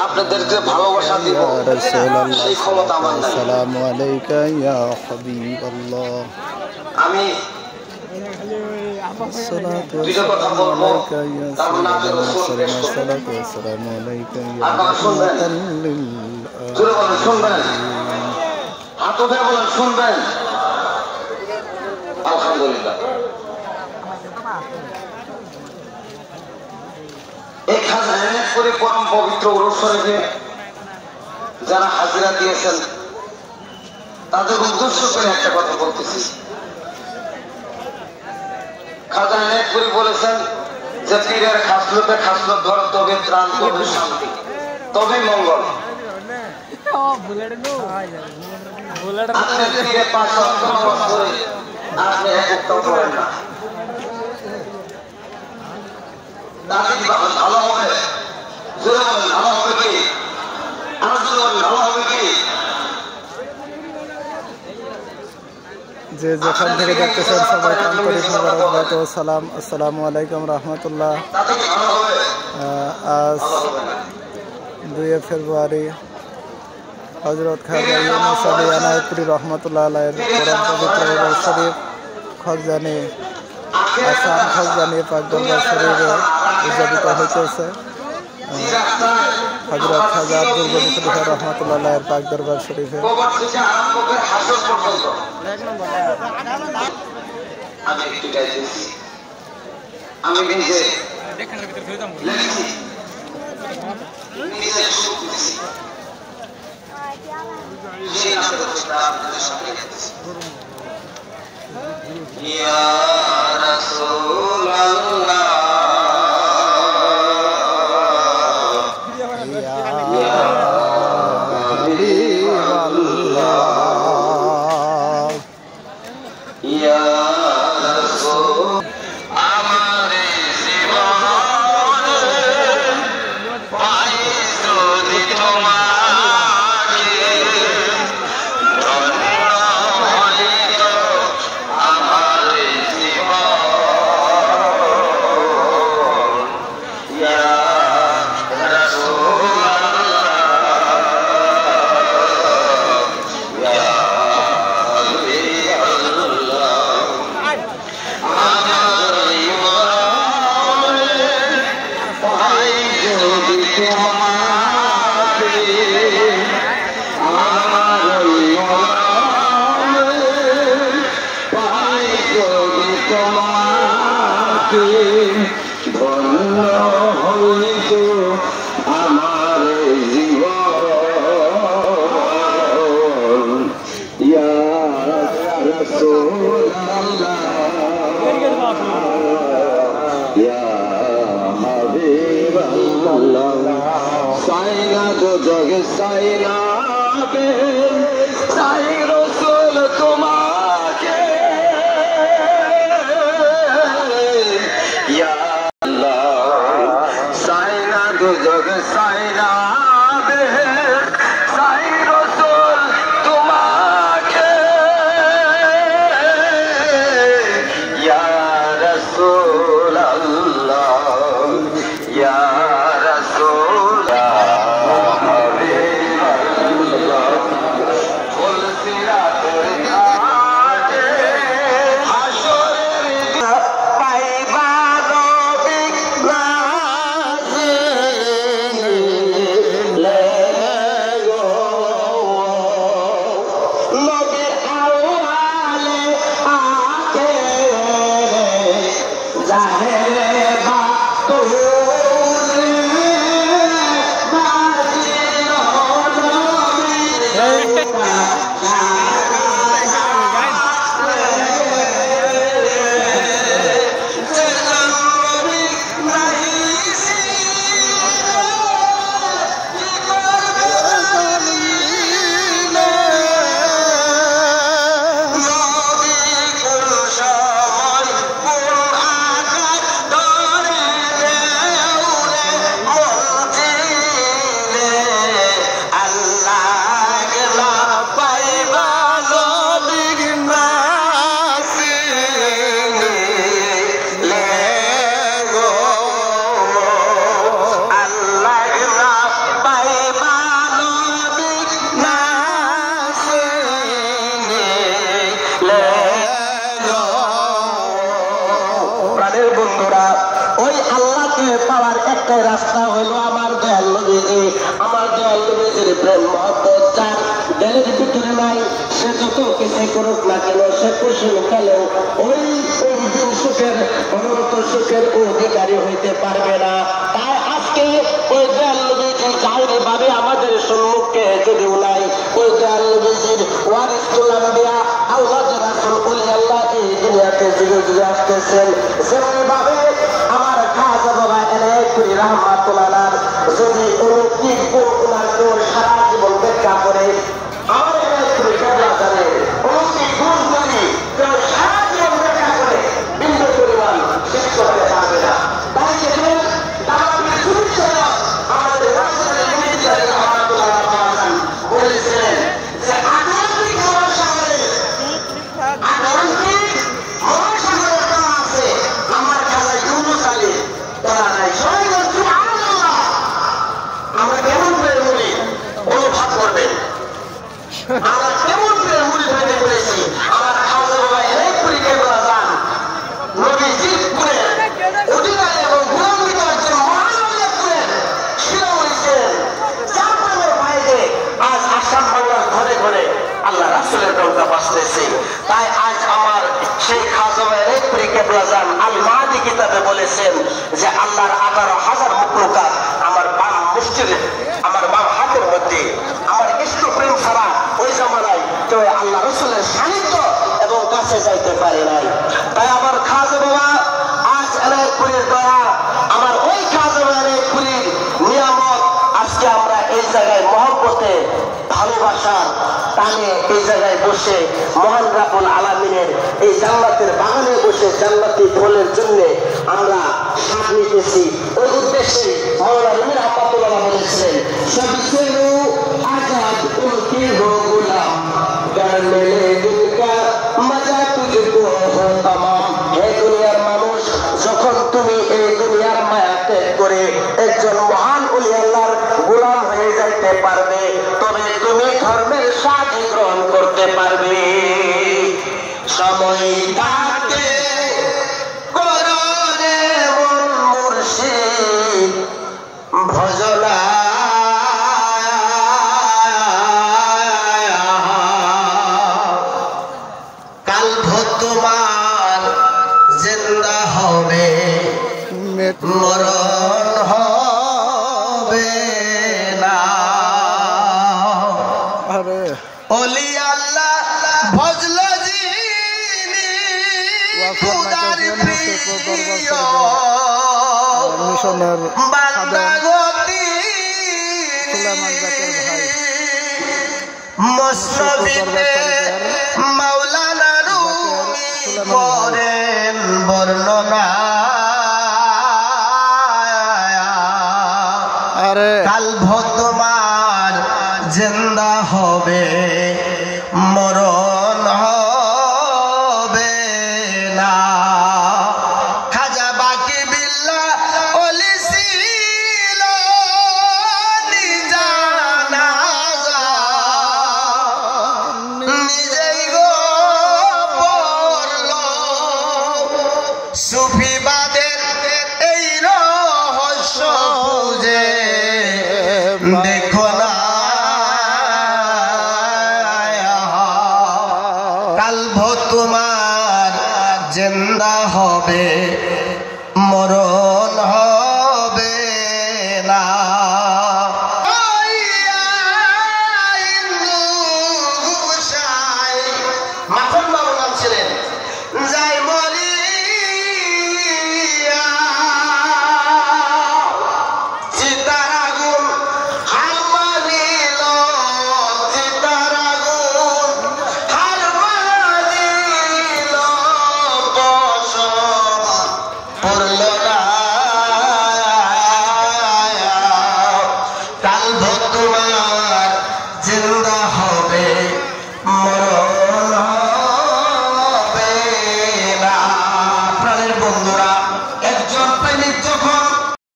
আপনাদেরকে ভালোবাসা দিব সেই ক্ষমতা আমার নাই। আসসালামু আলাইকা ইয়া হাবিবাল্লাহ। আমি দুইটা কথা বলবো, তার মানে আমি রাসূল পেশ করব। আপনারা শুনবেন, জোরে বলেন শুনবেন, হাত উঠে বলেন শুনবেন। আলহামদুলিল্লাহ। এই খাজা এনায়েতপুরে পরম পবিত্র উরুস শরীফে যারা হাজিরা দিয়েছেন তাদের উদ্দেশ্য করে একটা কথা বলতেছি। খাজা এনায়েতপুরে বলেছেন যে পীরের খাসলতে খাসলত ধরো, তবে ত্রাণ, তবে শান্তি, তবে মঙ্গল। আপনি পীরে 5 ওয়াক্ত নামাজ পড়ে আপনি এক ওয়াক্তও পড়েন না, তাতে কি ভালো হবে? জোরে বলেন ভালো হবে কি? আমার জোরে বলেন ভালো হবে কি? যে যেখান থেকে দেখতেছেন সবাই আন্তরিক মোবারকবাদ ও সালাম। আসসালামু আলাইকুম রহমতুল্লাহ। আজ 2 ফেব্রুয়ারি হযরত খাজা ইউনূস আলী এনায়েতপুরী রহমতুল্লাহ আলাইহির পরম পবিত্র উরুস শরীফ খগজানি আসাম খগজানি পাক দরবার শরীফে উদযাপিত হইতেছে। হযরত খাজা আব্দুল গনি খলিফা রহমতুল্লাহ আলাইহির পাক দরবার শরীফে আমি নিজে ইয়া রাসূলুল্লাহ ধন্য হইত আমার জীবন, ইয়া রাসূলুল্লাহ ইয়া হাবিবাল্লাহ। সাইনা তো জগে সাইনা বে সাই রাসূল তোমাকে, ইয়া জগ সাইনা বে সাই রাসূল তোমাকে, ইয়া রাসূলুল্লাহ ইয়া রাসূলুল্লাহ হাবিবাল্লাহ। ফুলসিরাতের ঘাটে হাসরের পাইবা প্রেম মহব্বত যার দিলের ভিতরে নাই, সে যত কিছু করুক না কেন, সে কুশল কালেও ওই দিন সুখের অনন্ত সুখের অধিকারী হইতে পারবে না। তাই আজকে ওই দয়াল নবীজি জাহিরি ভাবে আমাদের সম্মুখে যদি উনাই ওই দয়াল নবীজির ওয়ারিস তুলাম দিয়া আল্লাহ রাসূল ওলি আল্লাহ এই দুনিয়াতে যুগে যুগে আসতেছেন, যেমন ভাবে আমার খাজা বাবা এনায়েতপুরী রাহমাতুল্লাহ যদি অলৌকিক গুণ ওনার গুণ সারা জীবন ব্যাখ্যা করে, আমার এনায়েতপুরী কেবলা জানে অলৌকিক গুণ যদি কেউ সারা জীবন ব্যাখ্যা করে বিন্দু পরিমাণ শেষ করতে পারবে না। তাই দেখেন দাওয়াতের শুরু ছিল আমাদের রাসূলের নবীজি রাহমাতুল্লাহ বলেছিলেন যে আধ্যাত্মিক মহাসাগরে আমার খাজা ইউনূস আলী তারা নাই। সবাই বলছি সুবহানাল্লাহ। আমরা কেমন করে বলি অনুভব করবেন, আমরা কেমন করে মুড়ি হইতে করেছি। আমার খাজা বাবা এনায়েতপুরী কেবলা যান নবীজির গুণের অধিকারী এবং গুণান্বিত একজন মহান গুণের শিরোমণি ছিলেন, যার নামের বাইরে আজ আসাম বাংলার ঘরে ঘরে আল্লাহ রাসূলের দরজা বাজতেছে। তাই আজ আমার সেই খাজা বাবা এনায়েতপুরী কেবলা যান আল মাহদি কিতাবে বলেছেন যে আল্লাহর 18,000 মখলুকাত আমার বাম মুষ্টির আমার বাম হাতের মধ্যে, আমার ইষ্ট প্রেম ছাড়া ওই জামানায় কেউ আল্লাহ রাসূলের সান্নিধ্য এবং কাছে যাইতে পারে নাই। তাই আমার খাজা বাবা আজ এনায়েতপুরীর দয়া, আমার ওই খাজা বাবা এনায়েতপুরীর নিয়ামত আজকে আমরা এই জায়গায় মহব্বতে ভালোবাসার টানে এই জায়গায় বসে মহান রাব্বুল আলামিনের এই জান্নাতের বাগানে বসে জান্নাতি ফলের জন্য আমরা স্বাদ নিতেছি। ওই উদ্দেশ্যে মাওলানা রুমি রাহমাতুল্লাহ বলেছিলেন সবসে আজাদ উনকি হো গুলাম কর মেলে দিল কা মজা তুঝকো হো तमाम। হে দুনিয়ার মানুষ, যখন তুমি এই দুনিয়ার মায়া ত্যাগ করে একজন মহান ওলি আল্লাহর গোলাম হয়ে যাইতে পারবে, তবে তুমি ধর্মের স্বাদ গ্রহণ করতে পারবে। সময় থাকতে করো রে মন মুর্শিদ ভজনা, কাল তোমার জিন্দা হবে মরণ হবে না। ওলি আল্লাহ ভজল যিনি খুদার প্রিয় বান্দা গতি মসনবিতে মাওলানা রুমি করেন বর্ণনা। কাল তোমার জিন্দা হবে মরণ হবে না। খাজা বাকি বিল্লাহ ওলি ছিল নিজানা নিজেই গো পড়ল সুফিবাদের এই রহস্য খুঁজে দেখো না। কাল তোমার জিন্দা হবে মরণ হবে না।